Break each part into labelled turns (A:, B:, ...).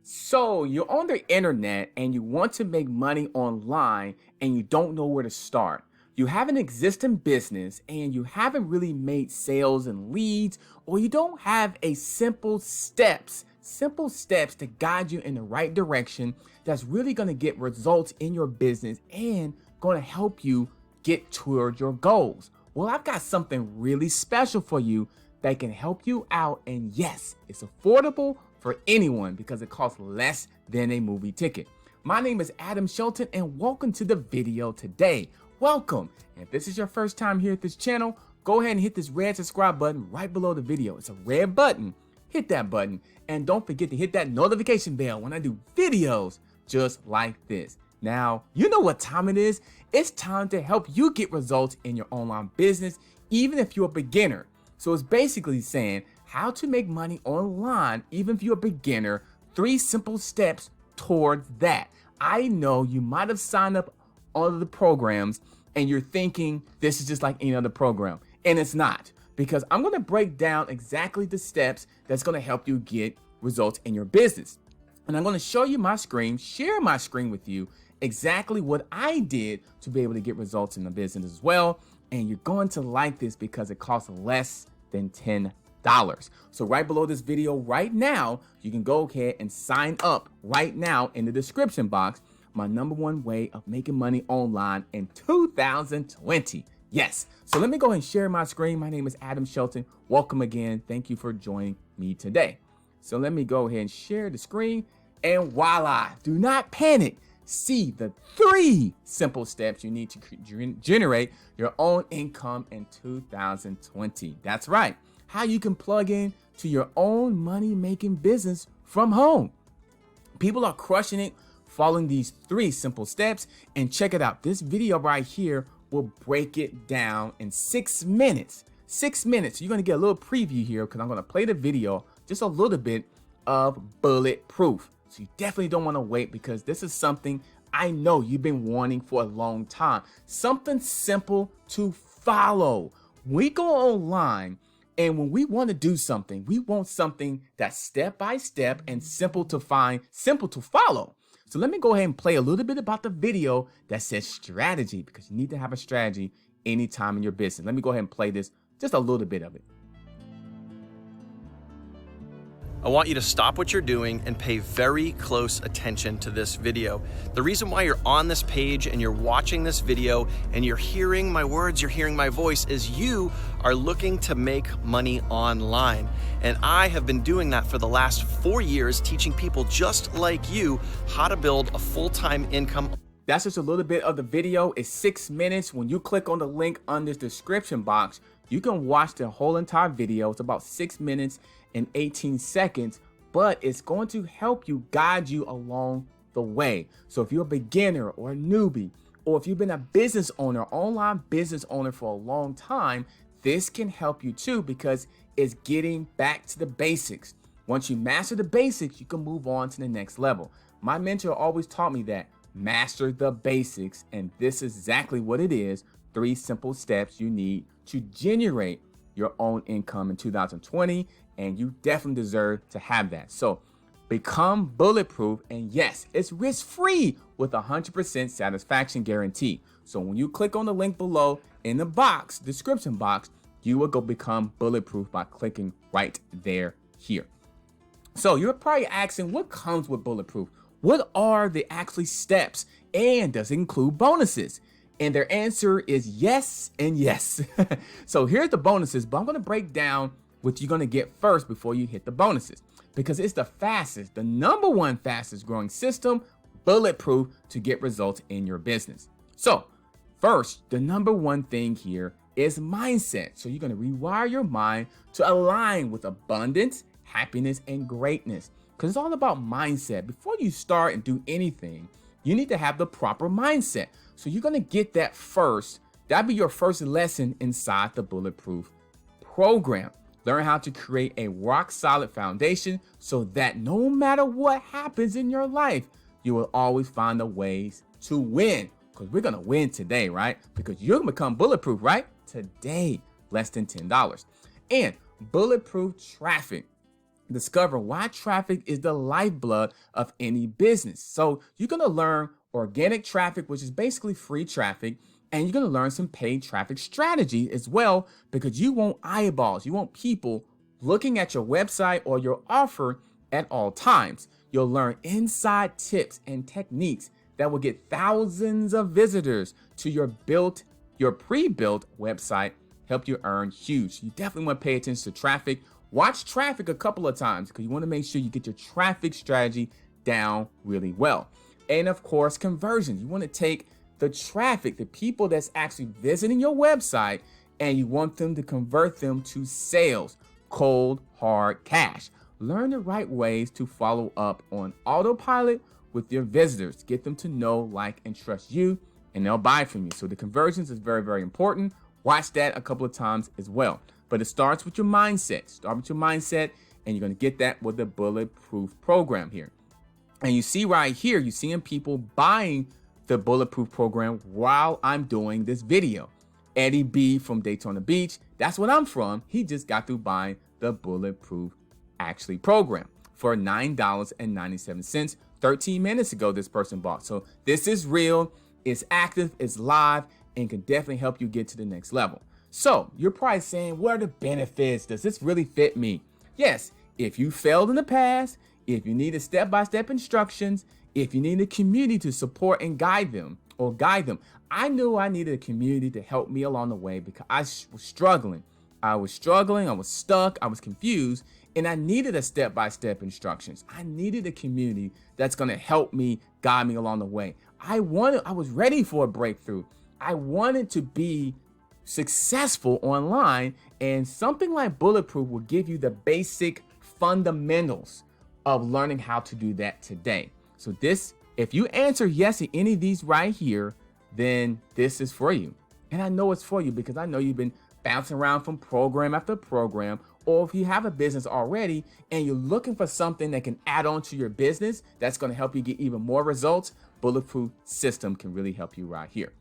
A: So you're on the internet and you want to make money online and you don't know where to start. You have an existing business and you haven't really made sales and leads, or you don't have a simple steps to guide you in the right direction that's really going to get results in your business and going to help you get toward your goals. Well, I've got something really special for you that can help you out. And yes, it's affordable for anyone because it costs less than a movie ticket. My name is Adam Shelton and welcome to the video today. Welcome. And if this is your first time here at this channel, go ahead and hit this red subscribe button right below the video. It's a red button. Hit that button and don't forget to hit that notification bell when I do videos just like this. Now, you know what time it is. It's time to help you get results in your online business, even if you're a beginner. So it's basically saying how to make money online, even if you're a beginner, 3 simple steps towards that. I know you might have signed up on the programs and you're thinking this is just like any other program, and it's not, because I'm going to break down exactly the steps that's going to help you get results in your business. And I'm going to show you my screen, share my screen with you, exactly what I did to be able to get results in the business as well. And you're going to like this because it costs less than $10. So right below this video right now, you can go ahead and sign up right now in the description box. My #1 way of making money online in 2020. Yes. So let me go ahead and share my screen. My name is Adam Shelton. Welcome again. Thank you for joining me today. So let me go ahead and share the screen, and voila, do not panic. See the 3 simple steps you need to generate your own income in 2020. That's right. How you can plug in to your own money-making business from home. People are crushing it following these 3 simple steps, and check it out. This video right here will break it down in 6 minutes. 6 minutes. You're going to get a little preview here because I'm going to play the video, just a little bit of bulletproof. So you definitely don't want to wait, because this is something I know you've been wanting for a long time. Something simple to follow. We go online, and when we want to do something, we want something that's step by step and simple to find, simple to follow. So let me go ahead and play a little bit about the video that says strategy, because you need to have a strategy anytime in your business. Let me go ahead and play this, just a little bit of it.
B: I want you to stop what you're doing and pay very close attention to this video. The reason why you're on this page and you're watching this video and you're hearing my words, you're hearing my voice, is you are looking to make money online. And I have been doing that for the last 4 years, teaching people just like you how to build a full-time income.
A: That's just a little bit of the video. It's 6 minutes. When you click on the link on this description box, you can watch the whole entire video. It's about 6 minutes and 18 seconds, but it's going to help you, guide you along the way. So if you're a beginner or a newbie, or if you've been a business owner, online business owner for a long time, this can help you too, because it's getting back to the basics. Once you master the basics, you can move on to the next level. My mentor always taught me that. Master the basics, and this is exactly what it is. 3 simple steps you need to generate your own income in 2020, and you definitely deserve to have that. So become bulletproof, and yes, it's risk-free with 100% satisfaction guarantee. So when you click on the link below in the box, description box, you will go become bulletproof by clicking right there here. So you're probably asking, what comes with bulletproof? What are the actually steps, and does it include bonuses? And their answer is yes and yes. So here's the bonuses, but I'm going to break down what you're going to get first before you hit the bonuses, because it's the fastest, the #1 fastest growing system, bulletproof, to get results in your business. So first, the #1 thing here is mindset. So you're going to rewire your mind to align with abundance, happiness, and greatness, because it's all about mindset. Before you start and do anything, you need to have the proper mindset. So you're going to get that first. That'll be your first lesson inside the Bulletproof program. Learn how to create a rock solid foundation so that no matter what happens in your life, you will always find the ways to win. Because we're going to win today, right? Because you're going to become bulletproof, right? Today, less than $10. And bulletproof traffic. discover why traffic is the lifeblood of any business. So you're going to learn organic traffic, which is basically free traffic, and you're going to learn some paid traffic strategy as well, because you want eyeballs. You want people looking at your website or your offer at all times. You'll learn inside tips and techniques that will get thousands of visitors to your pre-built website, help you earn huge. You definitely want to pay attention to traffic. Watch traffic a couple of times because you want to make sure you get your traffic strategy down really well. And of course, conversions. You want to take the traffic, the people that's actually visiting your website, and you want them to convert them to sales, cold, hard cash. Learn the right ways to follow up on autopilot with your visitors. Get them to know, like, and trust you, and they'll buy from you. So the conversions is very, very important. Watch that a couple of times as well. But it starts with your mindset. Start with your mindset, and you're going to get that with the Bulletproof program here. And you see right here, you're seeing people buying the Bulletproof program while I'm doing this video. Eddie B from Daytona Beach, that's what I'm from. He just got through buying the Bulletproof program for $9.97. 13 minutes ago, this person bought. So this is real, it's active, it's live, and can definitely help you get to the next level. So you're probably saying, what are the benefits? Does this really fit me? Yes, if you failed in the past, if you need step-by-step instructions, if you need a community to support and guide them. I knew I needed a community to help me along the way because I was struggling. I was stuck, I was confused, and I needed a step-by-step instructions. I needed a community that's going to help me, guide me along the way. I was ready for a breakthrough. I wanted to be successful online, and something like Bulletproof will give you the basic fundamentals of learning how to do that today. So if you answer yes to any of these right here, then this is for you. And I know it's for you because I know you've been bouncing around from program after program, or if you have a business already and you're looking for something that can add on to your business that's going to help you get even more results, Bulletproof system can really help you right here.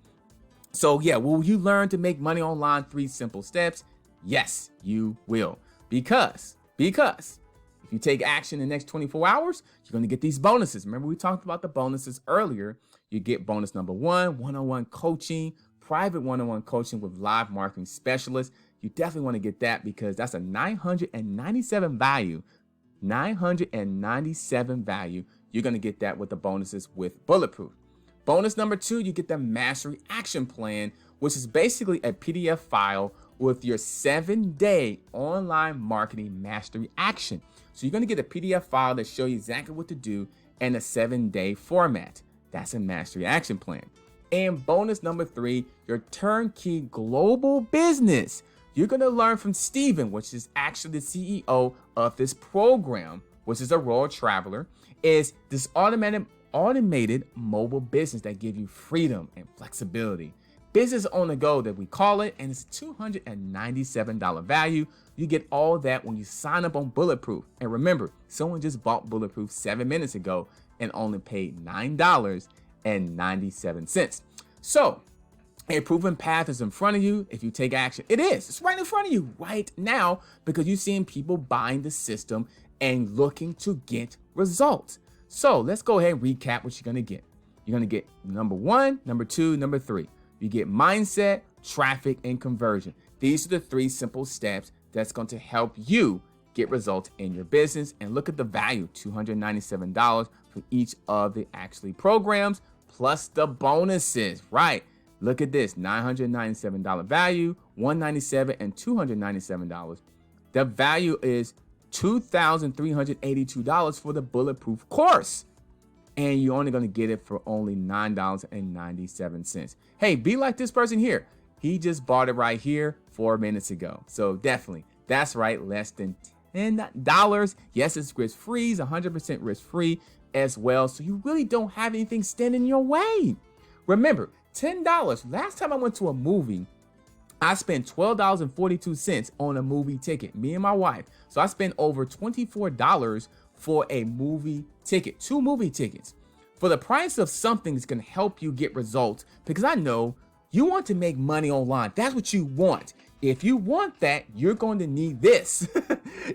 A: So yeah, will you learn to make money online 3 simple steps? Yes, you will. Because if you take action in the next 24 hours, you're going to get these bonuses. Remember, we talked about the bonuses earlier. You get bonus number 1, one-on-one coaching, private one-on-one coaching with live marketing specialists. You definitely want to get that because that's a $997 value. $997 value. You're going to get that with the bonuses with Bulletproof. Bonus number 2, you get the Mastery Action Plan, which is basically a PDF file with your 7-day online marketing mastery action. So you're going to get a PDF file that shows you exactly what to do in a 7-day format. That's a Mastery Action Plan. And bonus number 3, your turnkey global business. You're going to learn from Steven, which is actually the CEO of this program, which is a royal traveler, is this automated mobile business that give you freedom and flexibility. Business on the go that we call it, and it's $297 value. You get all that when you sign up on Bulletproof. And remember, someone just bought Bulletproof 7 minutes ago and only paid $9.97. So a proven path is in front of you if you take action. It's right in front of you right now because you're seeing people buying the system and looking to get results. So let's go ahead and recap what you're going to get. You're going to get number 1, number 2, number 3. You get mindset, traffic, and conversion. These are the 3 simple steps that's going to help you get results in your business. And look at the value, $297 for each of the programs, plus the bonuses, right? Look at this, $997 value, $197 and $297. The value is $2,382 for the Bulletproof course. And you're only going to get it for only $9.97. Hey, be like this person here. He just bought it right here 4 minutes ago. So definitely, that's right, less than $10. Yes, it's risk free, it's 100% risk free as well. So you really don't have anything standing in your way. Remember, $10. Last time I went to a movie, I spent $12.42 on a movie ticket, me and my wife. So I spent over $24 for a movie ticket, 2 movie tickets. For the price of something that's going to help you get results, because I know you want to make money online. That's what you want. If you want that, you're going to need this.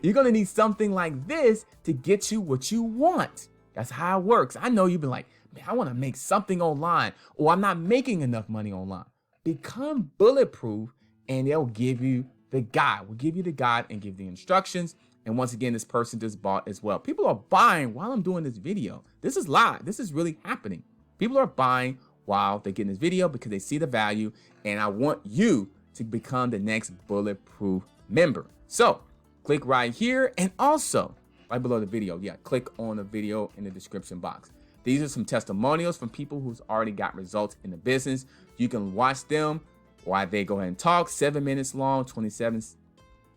A: You're going to need something like this to get you what you want. That's how it works. I know you've been like, man, I want to make something online, or I'm not making enough money online. Become bulletproof, and they'll give you the guide. We'll give you the guide and give the instructions. And once again, this person just bought as well. People are buying while I'm doing this video. This is live. This is really happening. People are buying while they're getting this video because they see the value. And I want you to become the next bulletproof member. So click right here, and also right below the video. Yeah, click on the video in the description box. These are some testimonials from people who's already got results in the business. You can watch them while they go ahead and talk. 7 minutes long, 27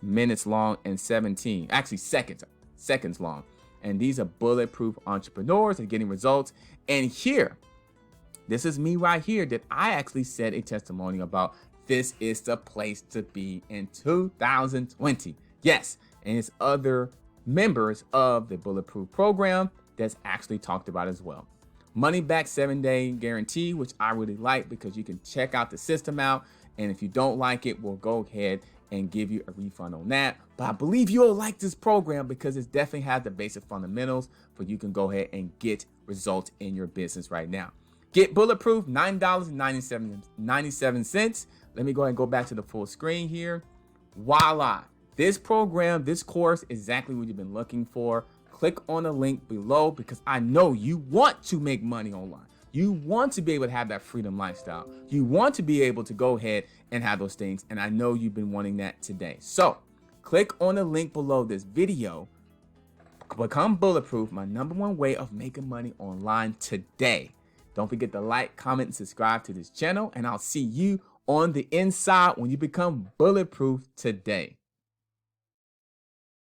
A: minutes long, and 17, actually seconds long. And these are bulletproof entrepreneurs and getting results. And here, this is me right here that I actually said a testimony about. This is the place to be in 2020. Yes, and it's other members of the Bulletproof program that's actually talked about as well. Money back 7-day guarantee, which I really like because you can check out the system out. And if you don't like it, we'll go ahead and give you a refund on that. But I believe you'll like this program because it definitely has the basic fundamentals for you can go ahead and get results in your business right now. Get Bulletproof, $9.97. Let me go ahead and go back to the full screen here. Voila. This program, this course, exactly what you've been looking for. Click on the link below because I know you want to make money online. You want to be able to have that freedom lifestyle. You want to be able to go ahead and have those things. And I know you've been wanting that today. So click on the link below this video. Become Bulletproof, my #1 way of making money online today. Don't forget to like, comment, and subscribe to this channel. And I'll see you on the inside when you become Bulletproof today.